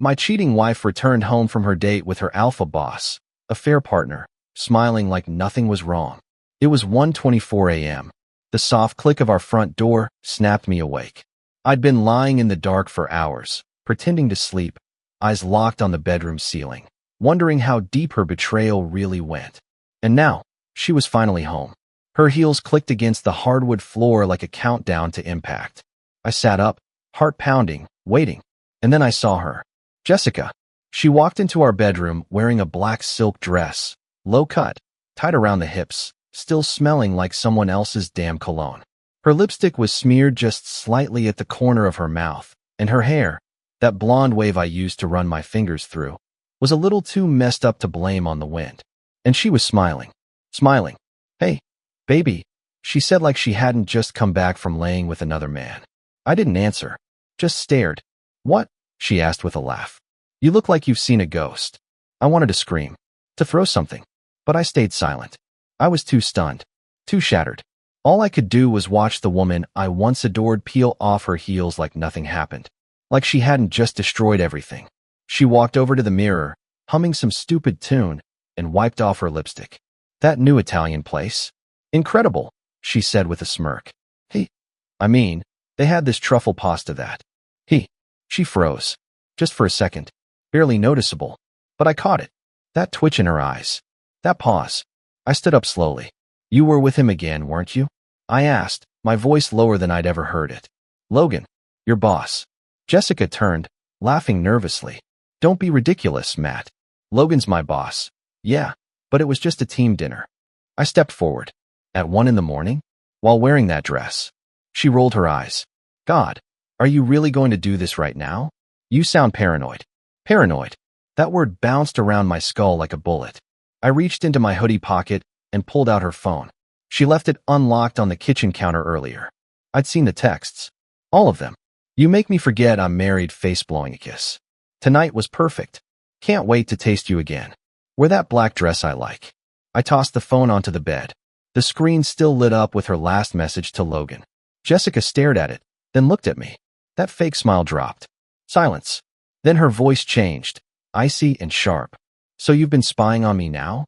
My cheating wife returned home from her date with her alpha boss, a fair partner, smiling like nothing was wrong. It was 1:24 a.m. The soft click of our front door snapped me awake. I'd been lying in the dark for hours, pretending to sleep, eyes locked on the bedroom ceiling, wondering how deep her betrayal really went. And now, she was finally home. Her heels clicked against the hardwood floor like a countdown to impact. I sat up, heart pounding, waiting. And then I saw her. Jessica. She walked into our bedroom wearing a black silk dress, low cut, tied around the hips, still smelling like someone else's damn cologne. Her lipstick was smeared just slightly at the corner of her mouth, and her hair, that blonde wave I used to run my fingers through, was a little too messed up to blame on the wind. And she was smiling. Smiling. Hey, baby, she said like she hadn't just come back from laying with another man. I didn't answer, just stared. What? She asked with a laugh. You look like you've seen a ghost. I wanted to scream, to throw something, but I stayed silent. I was too stunned, too shattered. All I could do was watch the woman I once adored peel off her heels like nothing happened, like she hadn't just destroyed everything. She walked over to the mirror, humming some stupid tune, and wiped off her lipstick. That new Italian place? Incredible, she said with a smirk. They had this truffle pasta that. She froze. Just for a second. Barely noticeable. But I caught it. That twitch in her eyes. That pause. I stood up slowly. You were with him again, weren't you? I asked, my voice lower than I'd ever heard it. Logan, your boss. Jessica turned, laughing nervously. Don't be ridiculous, Matt. Logan's my boss. Yeah, but it was just a team dinner. I stepped forward. At 1 a.m? While wearing that dress. She rolled her eyes. God, are you really going to do this right now? You sound paranoid. Paranoid. That word bounced around my skull like a bullet. I reached into my hoodie pocket and pulled out her phone. She left it unlocked on the kitchen counter earlier. I'd seen the texts. All of them. You make me forget I'm married, face blowing a kiss. Tonight was perfect. Can't wait to taste you again. Wear that black dress I like. I tossed the phone onto the bed. The screen still lit up with her last message to Logan. Jessica stared at it, then looked at me. That fake smile dropped. Silence. Then her voice changed, icy and sharp. So you've been spying on me now?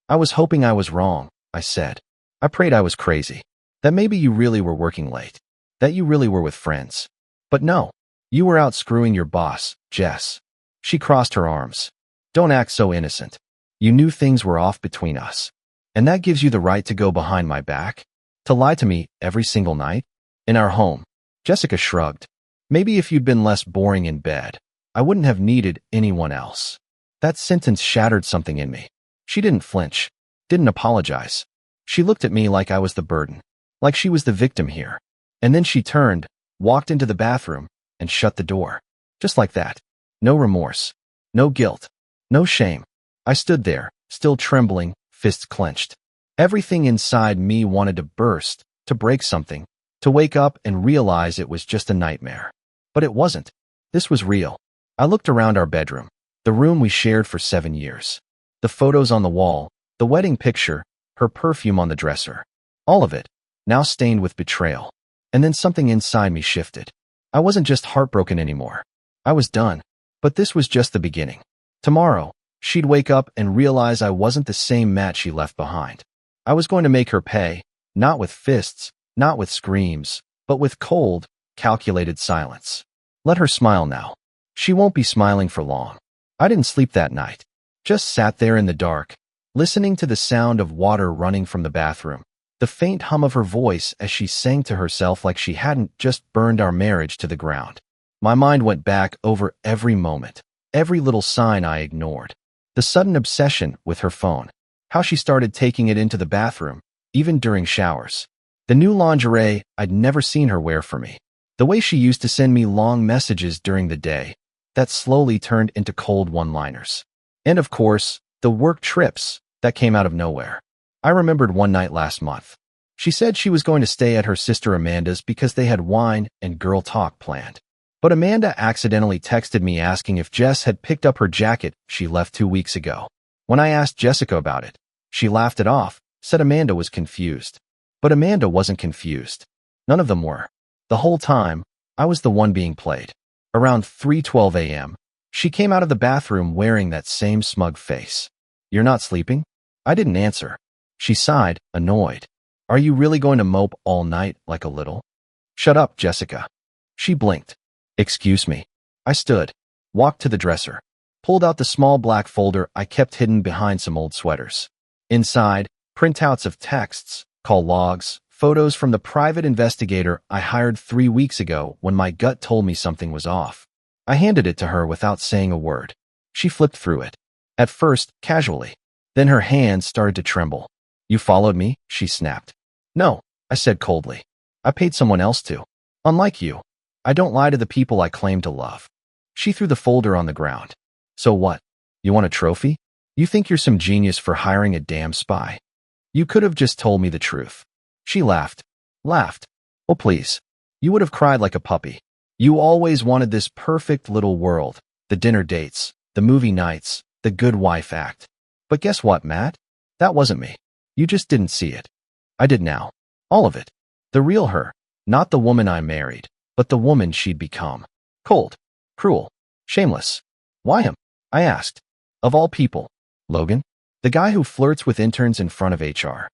I was hoping I was wrong, I said. I prayed I was crazy. That maybe you really were working late. That you really were with friends. But no. You were out screwing your boss, Jess. She crossed her arms. Don't act so innocent. You knew things were off between us. And that gives you the right to go behind my back? To lie to me every single night? In our home. Jessica shrugged. Maybe if you'd been less boring in bed, I wouldn't have needed anyone else. That sentence shattered something in me. She didn't flinch. Didn't apologize. She looked at me like I was the burden. Like she was the victim here. And then she turned, walked into the bathroom, and shut the door. Just like that. No remorse. No guilt. No shame. I stood there, still trembling, fists clenched. Everything inside me wanted to burst, to break something, to wake up and realize it was just a nightmare. But it wasn't. This was real. I looked around our bedroom, the room we shared for 7 years. The photos on the wall, the wedding picture, her perfume on the dresser. All of it, now stained with betrayal. And then something inside me shifted. I wasn't just heartbroken anymore. I was done. But this was just the beginning. Tomorrow, she'd wake up and realize I wasn't the same Matt she left behind. I was going to make her pay, not with fists, not with screams, but with cold, calculated silence. Let her smile now. She won't be smiling for long. I didn't sleep that night. Just sat there in the dark, listening to the sound of water running from the bathroom, the faint hum of her voice as she sang to herself like she hadn't just burned our marriage to the ground. My mind went back over every moment, every little sign I ignored. The sudden obsession with her phone, how she started taking it into the bathroom, even during showers. The new lingerie I'd never seen her wear for me. The way she used to send me long messages during the day that slowly turned into cold one-liners. And of course, the work trips that came out of nowhere. I remembered one night last month. She said she was going to stay at her sister Amanda's because they had wine and girl talk planned. But Amanda accidentally texted me asking if Jess had picked up her jacket she left 2 weeks ago. When I asked Jessica about it, she laughed it off, said Amanda was confused. But Amanda wasn't confused. None of them were. The whole time, I was the one being played. Around 3:12 a.m., She came out of the bathroom wearing that same smug face. You're not sleeping? I didn't answer. She sighed, annoyed. Are you really going to mope all night like a little? Shut up, Jessica. She blinked. Excuse me. I stood, walked to the dresser, pulled out the small black folder I kept hidden behind some old sweaters. Inside, printouts of texts, call logs, photos from the private investigator I hired 3 weeks ago when my gut told me something was off. I handed it to her without saying a word. She flipped through it. At first, casually. Then her hands started to tremble. You followed me? She snapped. No, I said coldly. I paid someone else to. Unlike you, I don't lie to the people I claim to love. She threw the folder on the ground. So what? You want a trophy? You think you're some genius for hiring a damn spy? You could have just told me the truth. She laughed. Laughed. Oh, please. You would have cried like a puppy. You always wanted this perfect little world, the dinner dates, the movie nights, the good wife act. But guess what, Matt? That wasn't me. You just didn't see it. I did now. All of it. The real her. Not the woman I married, but the woman she'd become. Cold. Cruel. Shameless. Why him? I asked. Of all people. Logan? The guy who flirts with interns in front of HR.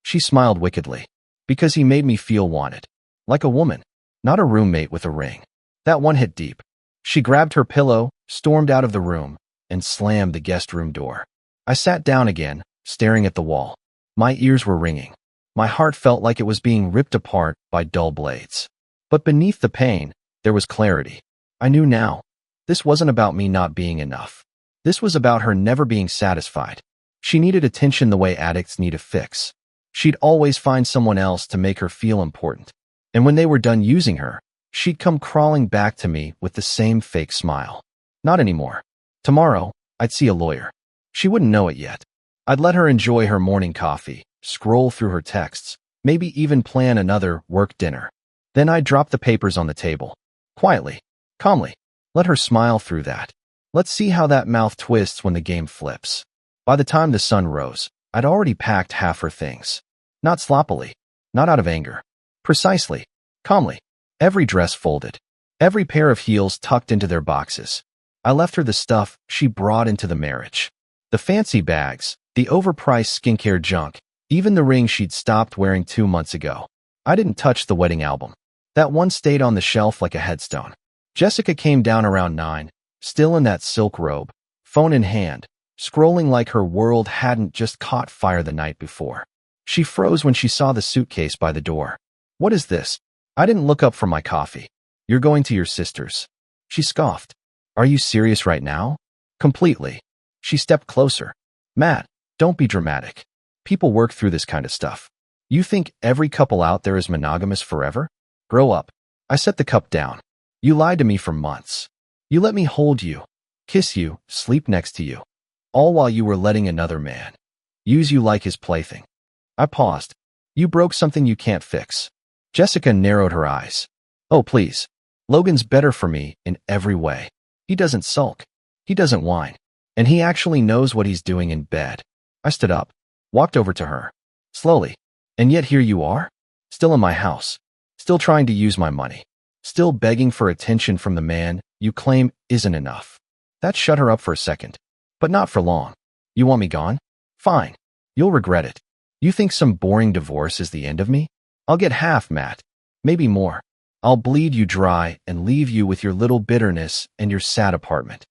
She smiled wickedly. Because he made me feel wanted. Like a woman. Not a roommate with a ring. That one hit deep. She grabbed her pillow, stormed out of the room, and slammed the guest room door. I sat down again, staring at the wall. My ears were ringing. My heart felt like it was being ripped apart by dull blades. But beneath the pain, there was clarity. I knew now. This wasn't about me not being enough. This was about her never being satisfied. She needed attention the way addicts need a fix. She'd always find someone else to make her feel important. And when they were done using her, she'd come crawling back to me with the same fake smile. Not anymore. Tomorrow, I'd see a lawyer. She wouldn't know it yet. I'd let her enjoy her morning coffee, scroll through her texts, maybe even plan another work dinner. Then I'd drop the papers on the table. Quietly, calmly. Let her smile through that. Let's see how that mouth twists when the game flips. By the time the sun rose, I'd already packed half her things. Not sloppily. Not out of anger. Precisely. Calmly. Every dress folded. Every pair of heels tucked into their boxes. I left her the stuff she brought into the marriage. The fancy bags, the overpriced skincare junk, even the ring she'd stopped wearing 2 months ago. I didn't touch the wedding album. That one stayed on the shelf like a headstone. Jessica came down around 9, still in that silk robe, phone in hand, scrolling like her world hadn't just caught fire the night before. She froze when she saw the suitcase by the door. What is this? I didn't look up from my coffee. You're going to your sister's. She scoffed. Are you serious right now? Completely. She stepped closer. Matt, don't be dramatic. People work through this kind of stuff. You think every couple out there is monogamous forever? Grow up. I set the cup down. You lied to me for months. You let me hold you, kiss you, sleep next to you. All while you were letting another man use you like his plaything. I paused. You broke something you can't fix. Jessica narrowed her eyes. Oh, please. Logan's better for me in every way. He doesn't sulk. He doesn't whine. And he actually knows what he's doing in bed. I stood up, walked over to her. Slowly. And yet here you are? Still in my house. Still trying to use my money. Still begging for attention from the man you claim isn't enough. That shut her up for a second. But not for long. You want me gone? Fine. You'll regret it. You think some boring divorce is the end of me? I'll get half, Matt. Maybe more. I'll bleed you dry and leave you with your little bitterness and your sad apartment.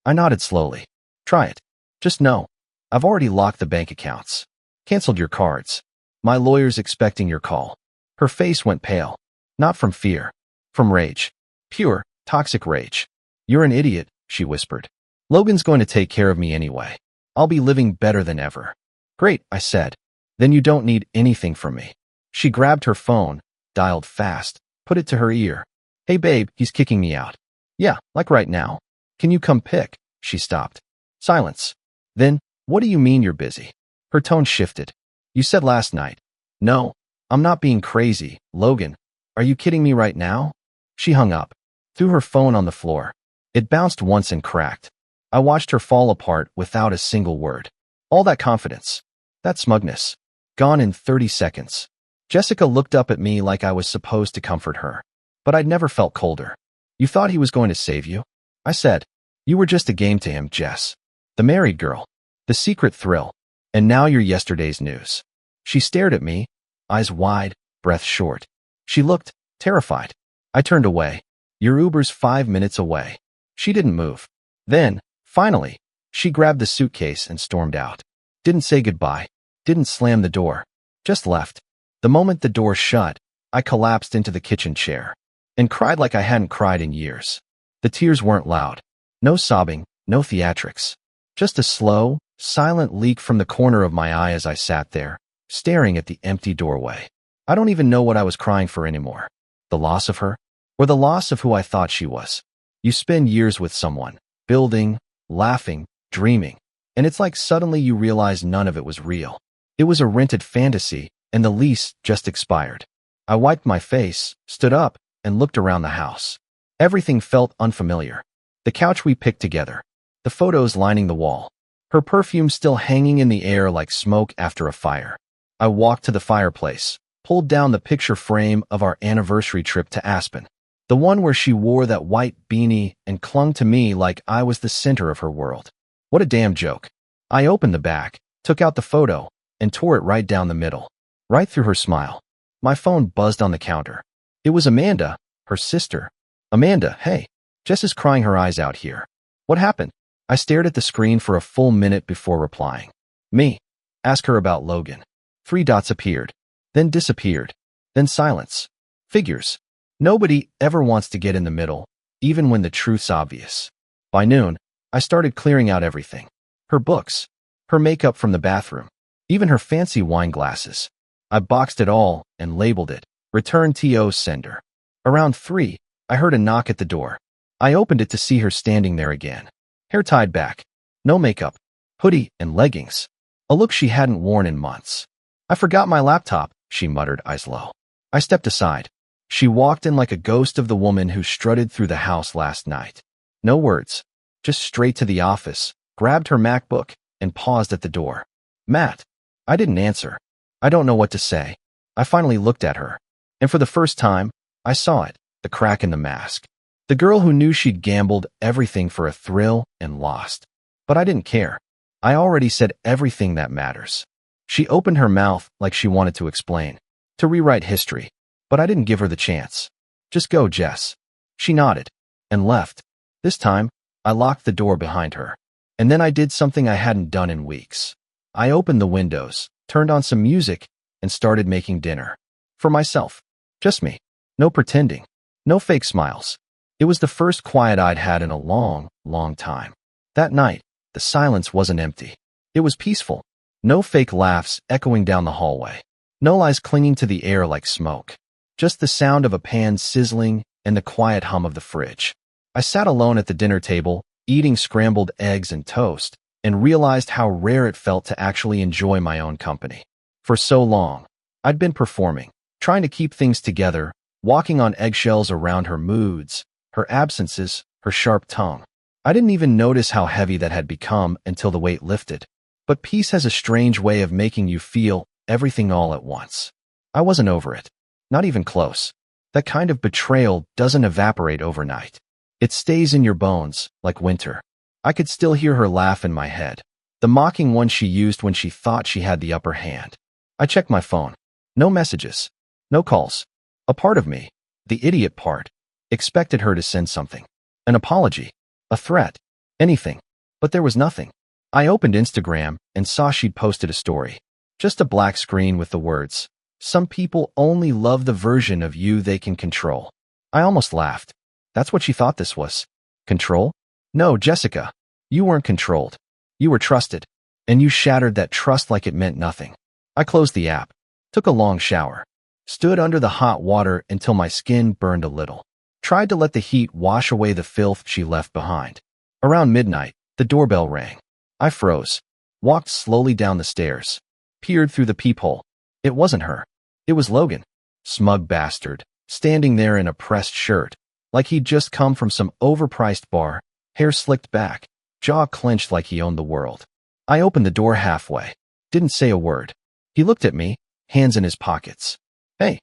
I nodded slowly. Try it. Just know, I've already locked the bank accounts. Canceled your cards. My lawyer's expecting your call. Her face went pale. Not from fear. From rage. Pure, toxic rage. You're an idiot, she whispered. Logan's going to take care of me anyway. I'll be living better than ever. Great, I said. Then you don't need anything from me. She grabbed her phone, dialed fast, put it to her ear. Hey babe, he's kicking me out. Yeah, like right now. Can you come pick? She stopped. Silence. Then, what do you mean you're busy? Her tone shifted. You said last night. No, I'm not being crazy, Logan. Are you kidding me right now? She hung up, threw her phone on the floor. It bounced once and cracked. I watched her fall apart without a single word. All that confidence, that smugness, gone in 30 seconds. Jessica looked up at me like I was supposed to comfort her. But I'd never felt colder. You thought he was going to save you? I said. You were just a game to him, Jess. The married girl. The secret thrill. And now you're yesterday's news. She stared at me, eyes wide, breath short. She looked terrified. I turned away. Your Uber's 5 minutes away. She didn't move. Then, finally, she grabbed the suitcase and stormed out. Didn't say goodbye. Didn't slam the door. Just left. The moment the door shut, I collapsed into the kitchen chair and cried like I hadn't cried in years. The tears weren't loud. No sobbing, no theatrics. Just a slow, silent leak from the corner of my eye as I sat there, staring at the empty doorway. I don't even know what I was crying for anymore. The loss of her? Or the loss of who I thought she was? You spend years with someone, building, laughing, dreaming, and it's like suddenly you realize none of it was real. It was a rented fantasy, and the lease just expired. I wiped my face, stood up, and looked around the house. Everything felt unfamiliar. The couch we picked together, the photos lining the wall, her perfume still hanging in the air like smoke after a fire. I walked to the fireplace, pulled down the picture frame of our anniversary trip to Aspen, the one where she wore that white beanie and clung to me like I was the center of her world. What a damn joke. I opened the back, took out the photo, and tore it right down the middle, right through her smile. My phone buzzed on the counter. It was Amanda, her sister. Amanda, hey, Jess is crying her eyes out here. What happened? I stared at the screen for a full minute before replying. Me. Ask her about Logan. 3 dots appeared, then disappeared, then silence. Figures. Nobody ever wants to get in the middle, even when the truth's obvious. By noon, I started clearing out everything. Her books, her makeup from the bathroom, even her fancy wine glasses. I boxed it all and labeled it, Return TO Sender. Around 3, I heard a knock at the door. I opened it to see her standing there again. Hair tied back, no makeup, hoodie and leggings. A look she hadn't worn in months. I forgot my laptop, she muttered, eyes low. I stepped aside. She walked in like a ghost of the woman who strutted through the house last night. No words, just straight to the office, grabbed her MacBook, and paused at the door. Matt. I didn't answer. I don't know what to say. I finally looked at her. And for the first time, I saw it, the crack in the mask. The girl who knew she'd gambled everything for a thrill and lost. But I didn't care. I already said everything that matters. She opened her mouth like she wanted to explain, to rewrite history. But I didn't give her the chance. Just go, Jess. She nodded and left. This time, I locked the door behind her. And then I did something I hadn't done in weeks. I opened the windows, turned on some music, and started making dinner. For myself. Just me. No pretending. No fake smiles. It was the first quiet I'd had in a long, long time. That night, the silence wasn't empty. It was peaceful. No fake laughs echoing down the hallway. No lies clinging to the air like smoke. Just the sound of a pan sizzling and the quiet hum of the fridge. I sat alone at the dinner table, eating scrambled eggs and toast, and realized how rare it felt to actually enjoy my own company. For so long, I'd been performing, trying to keep things together, walking on eggshells around her moods, her absences, her sharp tongue. I didn't even notice how heavy that had become until the weight lifted. But peace has a strange way of making you feel everything all at once. I wasn't over it. Not even close. That kind of betrayal doesn't evaporate overnight. It stays in your bones, like winter. I could still hear her laugh in my head, the mocking one she used when she thought she had the upper hand. I checked my phone. No messages. No calls. A part of me, the idiot part, expected her to send something. An apology. A threat. Anything. But there was nothing. I opened Instagram and saw she'd posted a story. Just a black screen with the words, "Some people only love the version of you they can control." I almost laughed. That's what she thought this was. Control? No, Jessica. You weren't controlled. You were trusted. And you shattered that trust like it meant nothing. I closed the app, took a long shower, stood under the hot water until my skin burned a little, tried to let the heat wash away the filth she left behind. Around midnight, the doorbell rang. I froze, walked slowly down the stairs, peered through the peephole. It wasn't her. It was Logan. Smug bastard, standing there in a pressed shirt, like he'd just come from some overpriced bar, hair slicked back, jaw clenched like he owned the world. I opened the door halfway, didn't say a word. He looked at me, hands in his pockets. "Hey,"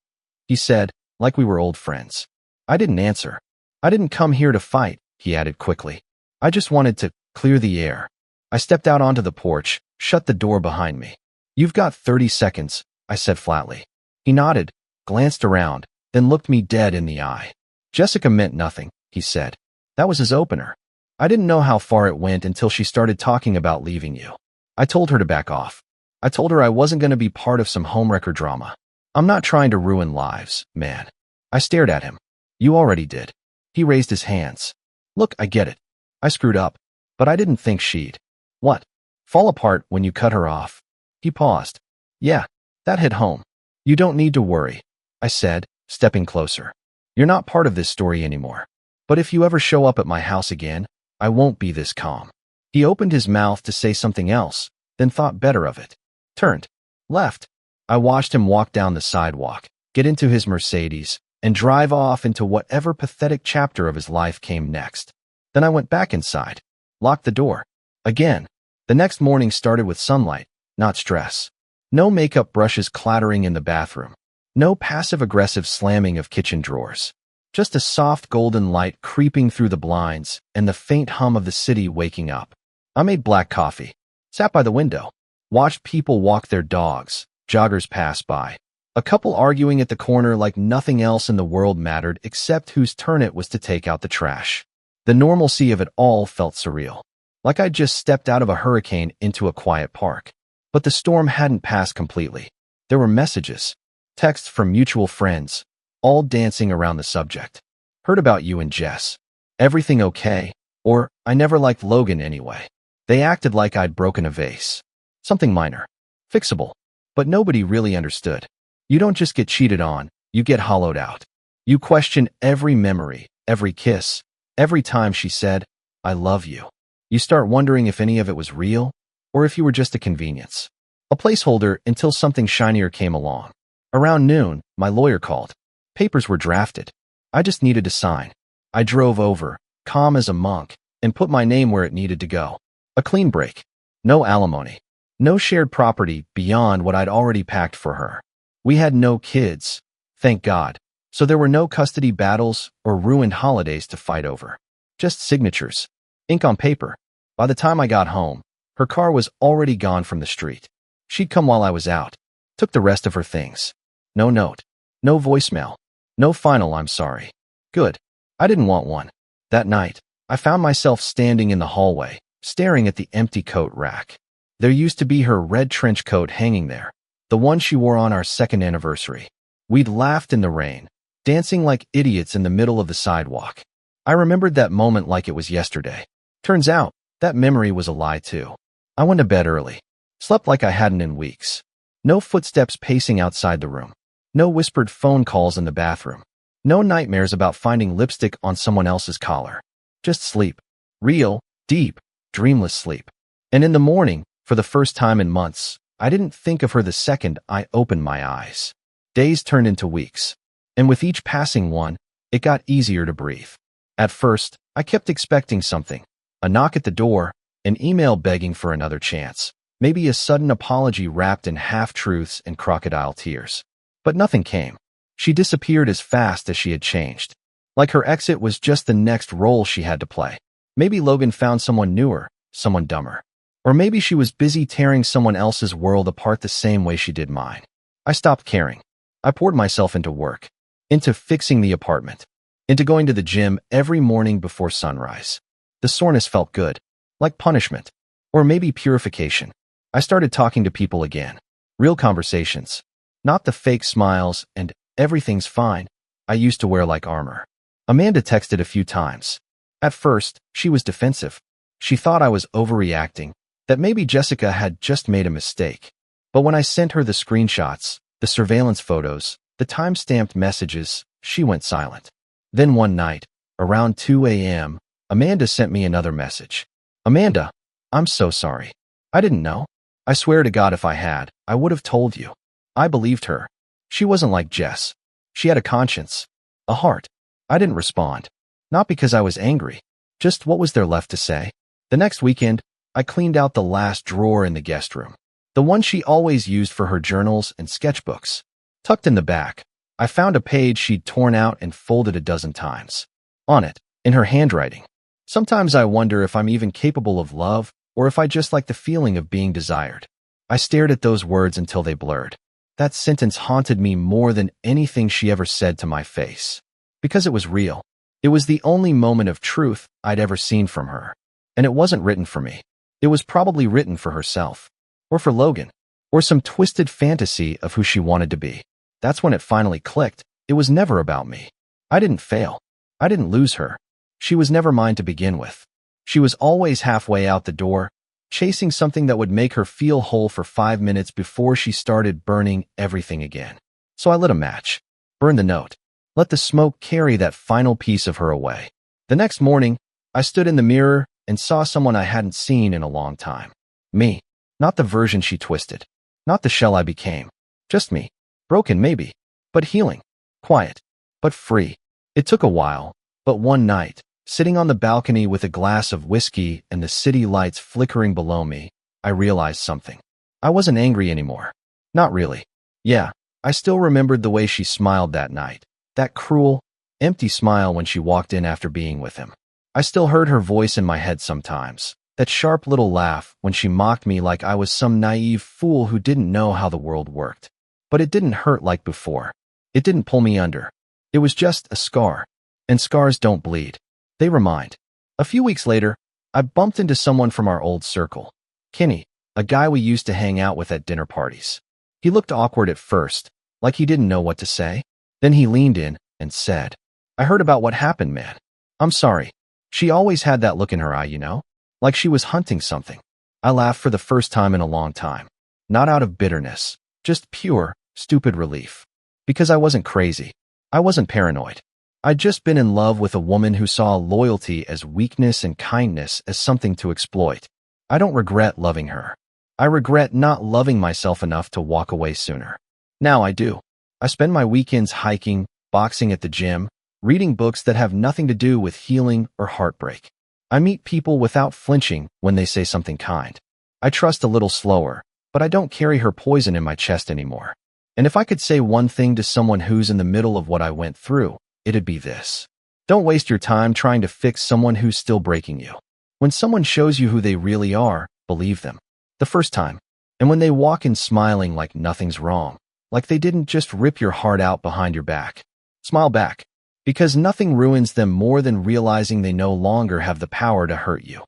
he said, like we were old friends. I didn't answer. "I didn't come here to fight," he added quickly. I just wanted to clear the air. I stepped out onto the porch, shut the door behind me. "You've got 30 seconds, I said flatly. He nodded, glanced around, then looked me dead in the eye. "Jessica meant nothing," he said. That was his opener. I didn't know how far it went until she started talking about leaving you. I told her to back off. I told her I wasn't going to be part of some homewrecker drama. I'm not trying to ruin lives, man. I stared at him. You already did. He raised his hands. Look, I get it. I screwed up, but I didn't think she'd. What? Fall apart when you cut her off. He paused. Yeah, that hit home. You don't need to worry, I said, stepping closer. You're not part of this story anymore. But if you ever show up at my house again, I won't be this calm. He opened his mouth to say something else, then thought better of it. Turned. Left. I watched him walk down the sidewalk, get into his Mercedes, and drive off into whatever pathetic chapter of his life came next. Then I went back inside, locked the door. Again. The next morning started with sunlight, not stress. No makeup brushes clattering in the bathroom. No passive-aggressive slamming of kitchen drawers. Just a soft golden light creeping through the blinds and the faint hum of the city waking up. I made black coffee, sat by the window, watched people walk their dogs, joggers pass by. A couple arguing at the corner like nothing else in the world mattered except whose turn it was to take out the trash. The normalcy of it all felt surreal, like I'd just stepped out of a hurricane into a quiet park. But the storm hadn't passed completely. There were messages, texts from mutual friends, all dancing around the subject. Heard about you and Jess. Everything okay? Or, I never liked Logan anyway. They acted like I'd broken a vase. Something minor. Fixable. But nobody really understood. You don't just get cheated on, you get hollowed out. You question every memory, every kiss, every time she said, I love you. You start wondering if any of it was real, or if you were just a convenience. A placeholder until something shinier came along. Around noon, my lawyer called. Papers were drafted. I just needed to sign. I drove over, calm as a monk, and put my name where it needed to go. A clean break. No alimony. No shared property beyond what I'd already packed for her. We had no kids, thank God, so there were no custody battles or ruined holidays to fight over. Just signatures. Ink on paper. By the time I got home, her car was already gone from the street. She'd come while I was out. Took the rest of her things. No note. No voicemail. No final I'm sorry. Good. I didn't want one. That night, I found myself standing in the hallway, staring at the empty coat rack. There used to be her red trench coat hanging there, the one she wore on our second anniversary. We'd laughed in the rain, dancing like idiots in the middle of the sidewalk. I remembered that moment like it was yesterday. Turns out, that memory was a lie too. I went to bed early. Slept like I hadn't in weeks. No footsteps pacing outside the room. No whispered phone calls in the bathroom. No nightmares about finding lipstick on someone else's collar. Just sleep. Real, deep, dreamless sleep. And in the morning, for the first time in months, I didn't think of her the second I opened my eyes. Days turned into weeks. And with each passing one, it got easier to breathe. At first, I kept expecting something. A knock at the door, an email begging for another chance. Maybe a sudden apology wrapped in half-truths and crocodile tears. But nothing came. She disappeared as fast as she had changed. Like her exit was just the next role she had to play. Maybe Logan found someone newer, someone dumber. Or maybe she was busy tearing someone else's world apart the same way she did mine. I stopped caring. I poured myself into work, into fixing the apartment, into going to the gym every morning before sunrise. The soreness felt good, like punishment, or maybe purification. I started talking to people again. Real conversations. Not the fake smiles and everything's fine I used to wear like armor. Amanda texted a few times. At first, she was defensive. She thought I was overreacting, that maybe Jessica had just made a mistake. But when I sent her the screenshots, the surveillance photos, the time-stamped messages, she went silent. Then one night, around 2 a.m., Amanda sent me another message. Amanda, I'm so sorry. I didn't know. I swear to God if I had, I would have told you. I believed her. She wasn't like Jess. She had a conscience. A heart. I didn't respond. Not because I was angry. Just what was there left to say? The next weekend, I cleaned out the last drawer in the guest room. The one she always used for her journals and sketchbooks. Tucked in the back, I found a page she'd torn out and folded a dozen times. On it, in her handwriting, Sometimes I wonder if I'm even capable of love, or if I just like the feeling of being desired. I stared at those words until they blurred. That sentence haunted me more than anything she ever said to my face. Because it was real. It was the only moment of truth I'd ever seen from her. And it wasn't written for me. It was probably written for herself. Or for Logan. Or some twisted fantasy of who she wanted to be. That's when it finally clicked. It was never about me. I didn't fail. I didn't lose her. She was never mine to begin with. She was always halfway out the door, chasing something that would make her feel whole for 5 minutes before she started burning everything again. So I lit a match. Burned the note. Let the smoke carry that final piece of her away. The next morning, I stood in the mirror and saw someone I hadn't seen in a long time. Me. Not the version she twisted. Not the shell I became. Just me. Broken, maybe. But healing. Quiet. But free. It took a while, but one night, sitting on the balcony with a glass of whiskey and the city lights flickering below me, I realized something. I wasn't angry anymore. Not really. Yeah, I still remembered the way she smiled that night. That cruel, empty smile when she walked in after being with him. I still heard her voice in my head sometimes. That sharp little laugh when she mocked me like I was some naive fool who didn't know how the world worked. But it didn't hurt like before. It didn't pull me under. It was just a scar. And scars don't bleed. They remind. A few weeks later, I bumped into someone from our old circle. Kenny, a guy we used to hang out with at dinner parties. He looked awkward at first, like he didn't know what to say. Then he leaned in and said, "I heard about what happened, man. I'm sorry." She always had that look in her eye, you know? Like she was hunting something. I laughed for the first time in a long time. Not out of bitterness, just pure, stupid relief. Because I wasn't crazy. I wasn't paranoid. I'd just been in love with a woman who saw loyalty as weakness and kindness as something to exploit. I don't regret loving her. I regret not loving myself enough to walk away sooner. Now I do. I spend my weekends hiking, boxing at the gym, reading books that have nothing to do with healing or heartbreak. I meet people without flinching when they say something kind. I trust a little slower, but I don't carry her poison in my chest anymore. And if I could say one thing to someone who's in the middle of what I went through, it'd be this. Don't waste your time trying to fix someone who's still breaking you. When someone shows you who they really are, believe them. The first time. And when they walk in smiling like nothing's wrong, like they didn't just rip your heart out behind your back, smile back. Because nothing ruins them more than realizing they no longer have the power to hurt you.